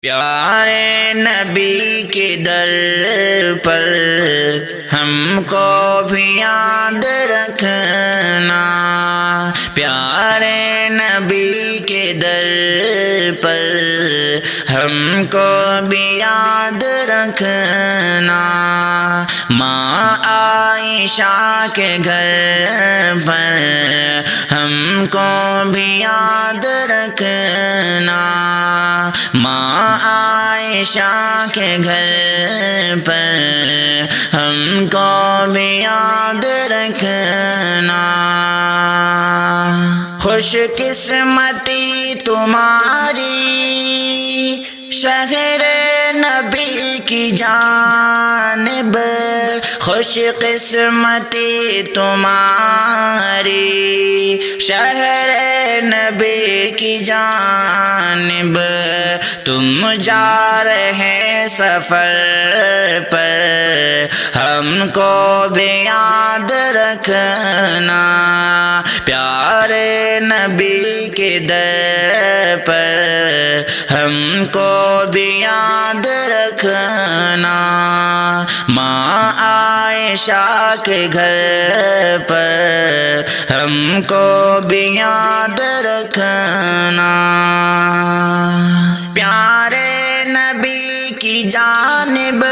پیارے نبی کے در پر ہم کو بھی یاد رکھنا، پیارے نبی کے در پر ہم کو بھی یاد رکھنا، ماں عائشہ کے گھر پر ہم کو بھی یاد رکھنا، ماں عائشہ کے گھر پر ہم کو بھی یاد رکھنا۔ خوش قسمتی تمہاری شہر نبی کی جانب، خوش قسمتی تمہاری شہر نبی کی جانب، تم جا رہے سفر پر ہم کو بھی یاد رکھنا، پیارے نبی کے در پر ہم کو بھی یاد رکھنا، ماں عائشہ کے گھر پر ہم کو بھی یاد رکھنا۔ پیارے نبی کی جانب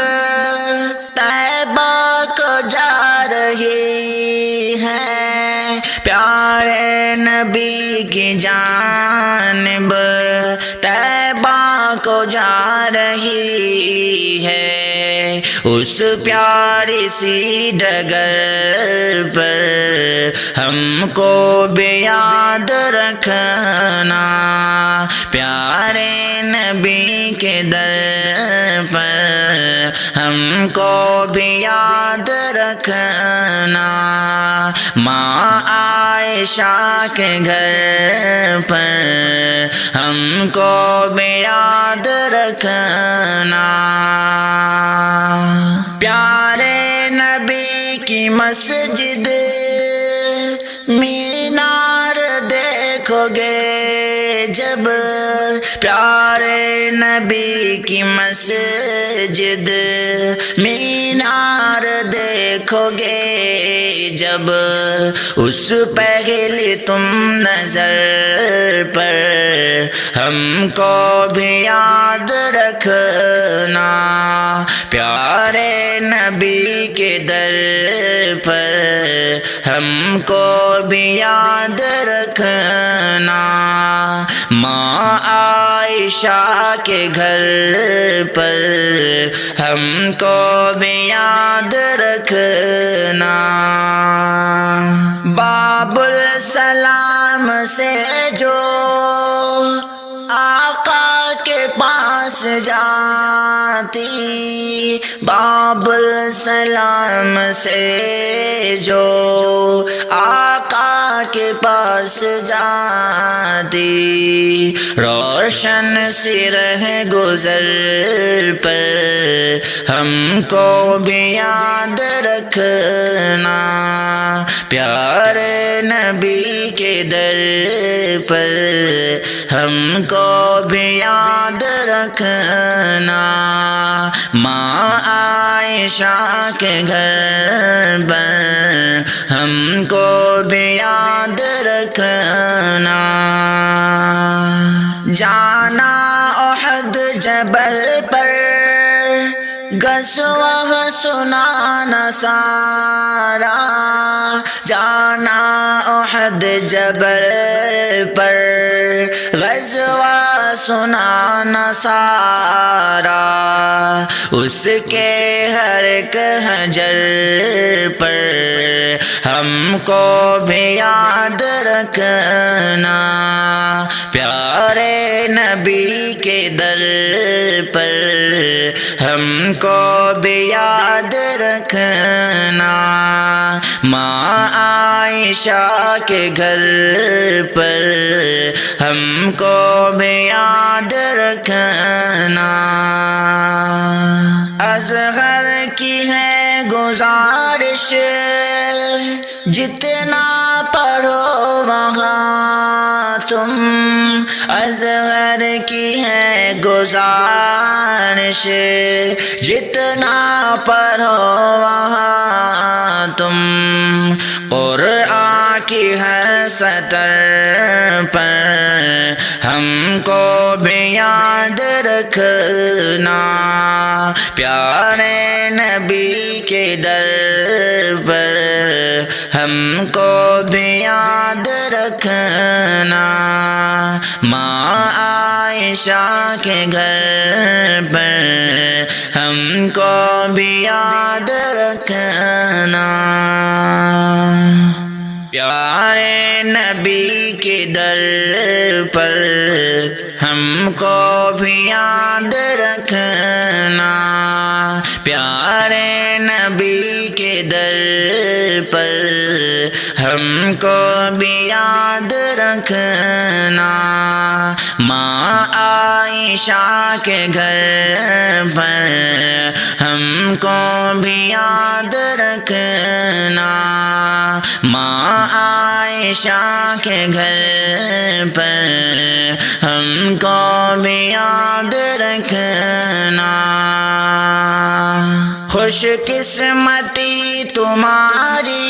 طیبہ کو جا رہی ہے، پیارے نبی کی جانب طیبہ کو جا رہی ہے، اس پیاری سی ڈگر پر ہم کو بھی یاد رکھنا، پیارے نبی کے در پر ہم کو بھی یاد رکھنا، ماں عائشہ کے گھر پر ہم کو بھی یاد رکھنا۔ پیارے نبی کی مسجد مینار دیکھو گے جب، پیارے نبی کی مسجد مینار دیکھو گے جب، اس پہلی تم نظر پر ہم کو بھی یاد رکھنا، پیارے نبی کے در پر ہم کو بھی یاد رکھنا، ماں عائشہ کے گھر پر ہم کو بھی یاد رکھنا۔ باب السلام سے جو آقا کے پاس جاتی، باب السلام سے جو آقا کے پاس جاتی، روشن سی رہ گزر پر ہم کو بھی یاد رکھنا، پیارے نبی کے در پر ہم کو بھی یاد رکھنا، ماں عائشہ کے گھر پر ہم کو بھی یاد رکھنا۔ جانا احد جبل پر غزوہ سنانا سارا، جانا احد جبل پر غزوہ سنانا سارا، اس کے ہر ایک حجر پر ہم کو بھی یاد رکھنا، پیارے نبی کے در پر ہم کو بھی یاد رکھنا، ماں عائشہ کے گھر پر ہم کو بھی یاد رکھنا۔ اصغر کی ہے گزارش جتنا پڑھو وہاں تم اصغر کی ہے گزارش، جتنا پڑھو وہاں تم قرآن کی ہر سطر پر ہم کو بھی یاد رکھنا، پیارے نبی کے در پر ہم کو بھی یاد رکھنا، ماں عائشہ کے گھر پر ہم کو بھی یاد رکھنا، پیارے نبی کے در پر ہم کو بھی یاد رکھنا، پیارے نبی کے در پر ہم کو بھی یاد رکھنا، ماں عائشہ کے گھر پر ہم کو بھی یاد رکھنا، ماں عائشہ کے گھر پر ہم کو بھی یاد رکھنا، خوش قسمتی تمہاری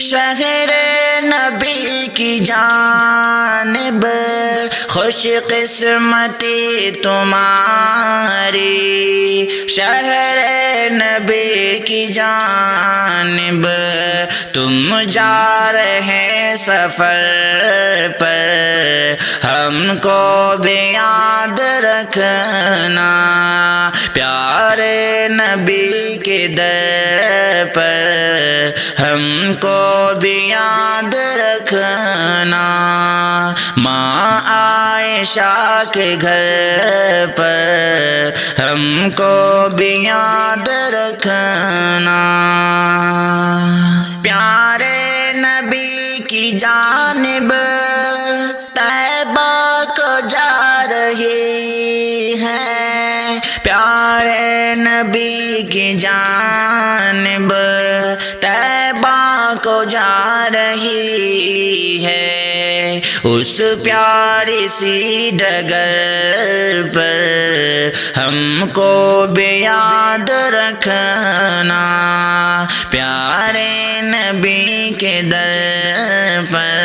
شہر نبی کی جانب، خوش قسمتی تمہاری شہر نبی کی جانب، تم جا رہے سفر پر ہم کو بھی یاد رکھنا، پیارے نبی کے در پر ہم کو بھی یاد رکھنا، ماں عائشہ کے گھر پر ہم کو بھی یاد رکھنا، پیارے نبی کی جانب طیبہ کو جا رہی ہے، پیارے نبی کی جانب طیبہ کو جا رہی ہے، اس پیاری سی ڈگر پر ہم کو بھی یاد رکھنا، پیارے نبی کے در پر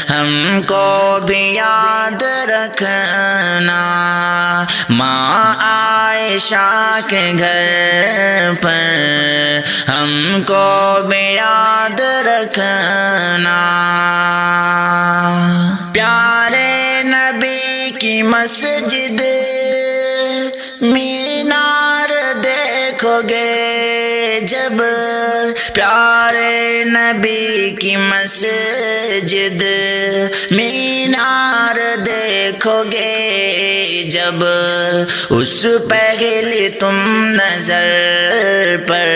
ہم کو بھی یاد رکھنا، ماں عائشہ کے گھر پر ہم کو بھی یاد رکھنا، پیارے نبی کی مسجد مینار دیکھو گے جب، پیارے نبی کی مسجد مینار دیکھو گے جب، اس پہلی تم نظر پر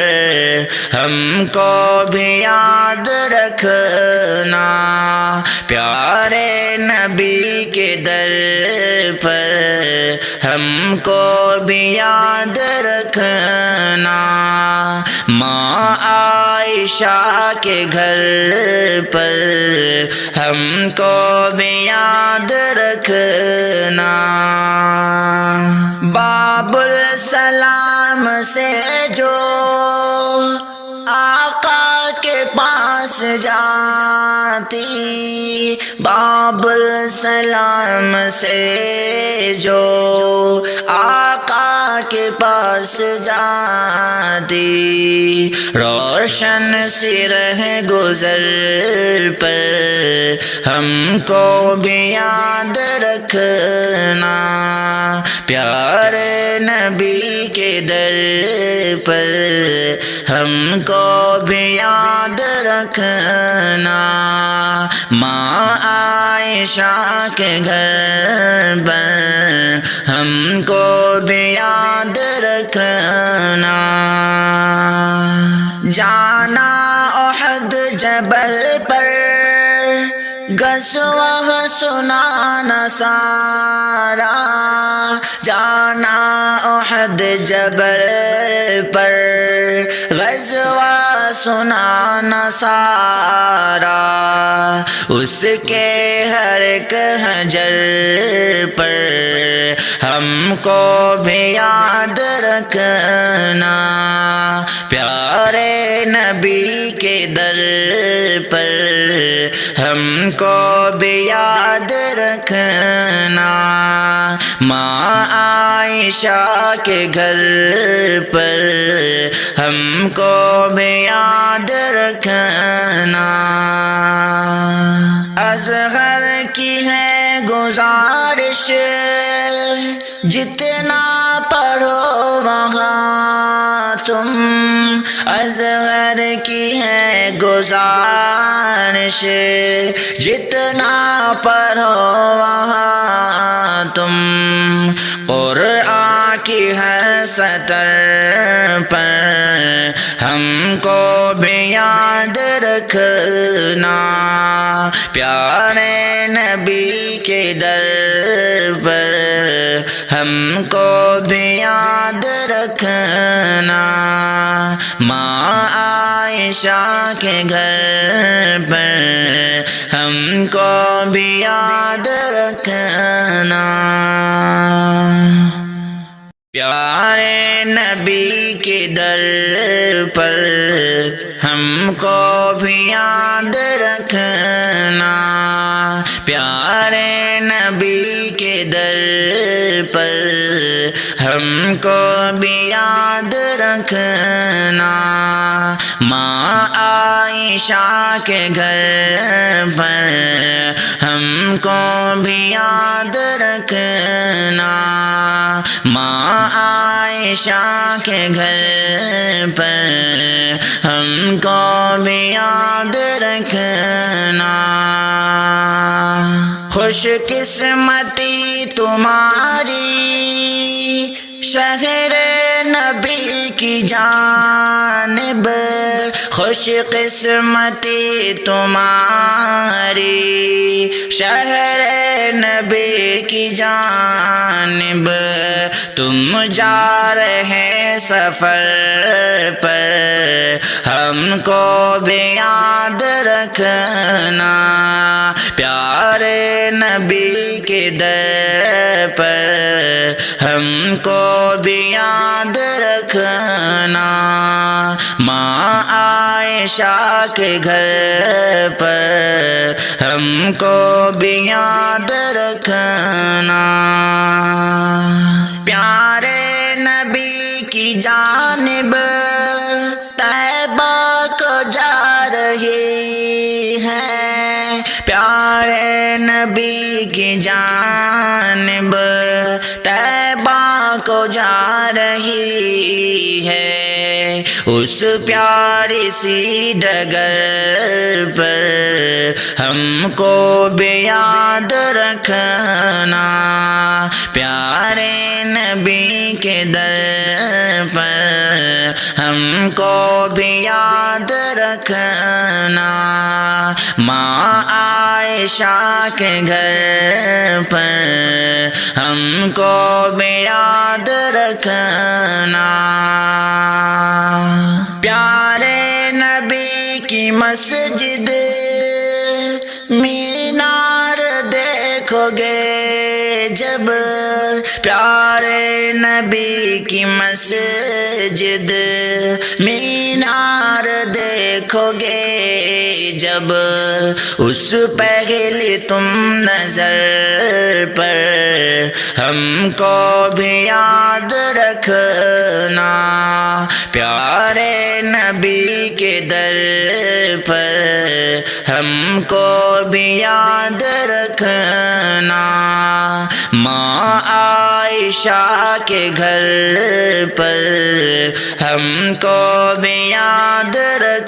ہم کو بھی یاد رکھنا، پیارے نبی کے در پر ہم کو بھی یاد رکھنا، ماں عائشہ کے گھر پر ہم کو بھی یاد رکھنا، باب السلام سے جو آقا کے پاس جاتی، باب السلام سے جو آقا کے پاس جاتی، روشن سی رہ گزر پر ہم کو بھی یاد رکھنا، پیارے نبی کے در پر ہم کو بھی یاد رکھنا، ماں عائشہ کے گھر پر ہم کو بھی یاد رکھنا، جانا احد جبل پر غزوہ سنانا سارا، جانا احد جبل پر غزوہ سنانا سارا، اس کے ہر ایک حجر پر ہم کو بھی یاد رکھنا، پیارے نبی کے در پر ہم کو بھی یاد رکھنا، ماں عائشہ کے گھر پر ہم کو بھی یاد رکھنا۔ اصغر کی ہے گزارش جتنا پڑھو وہاں تم، اصغر کی ہے گزارش جتنا پڑھو وہاں تم، قرآن کی ہے سطر پر ہم کو بھی یاد رکھنا، پیارے نبی کے در پر ہم کو بھی یاد رکھنا، ماں عائشہ کے گھر پر ہم کو بھی یاد رکھنا، پیارے نبی کے در پر ہم کو بھی یاد رکھنا، پیارے نبی کے در پر ہم کو بھی یاد رکھنا، ماں عائشہ کے گھر پر ہم کو بھی یاد رکھنا، ماں عائشہ کے گھر پر ہم کو بھی یاد رکھنا، خوش قسمتی تمہاری شہر نبی کی جانب، خوش قسمتی تمہاری شہر نبی کی جانب، تم جا رہے سفر پر ہم کو بھی یاد رکھنا، پیارے نبی کے در پر ہم کو بھی یاد رکھنا، ماں عائشہ کے گھر پر ہم کو بھی یاد رکھنا، پیارے نبی کی جانب طیبہ کو جا رہی ہے، پیارے نبی کی جانب طیبہ کو جا رہی ہے، اس پیاری سی ڈگر پر ہم کو بھی یاد رکھنا، پیارے نبی کے در پر ہم کو بھی یاد رکھنا، ماں عائشہ کے گھر پر ہم کو بھی یاد رکھنا، پیارے نبی کی مسجد مینار دیکھو گے جب، پیارے نبی کی مسجد مینار دیکھو گے جب، اس پہلی تم نظر پر ہم کو بھی یاد رکھنا، پیارے نبی کے در پر ہم کو بھی یاد رکھنا، ماں عائشہ کے گھر پر ہم کو بھی یاد رکھنا۔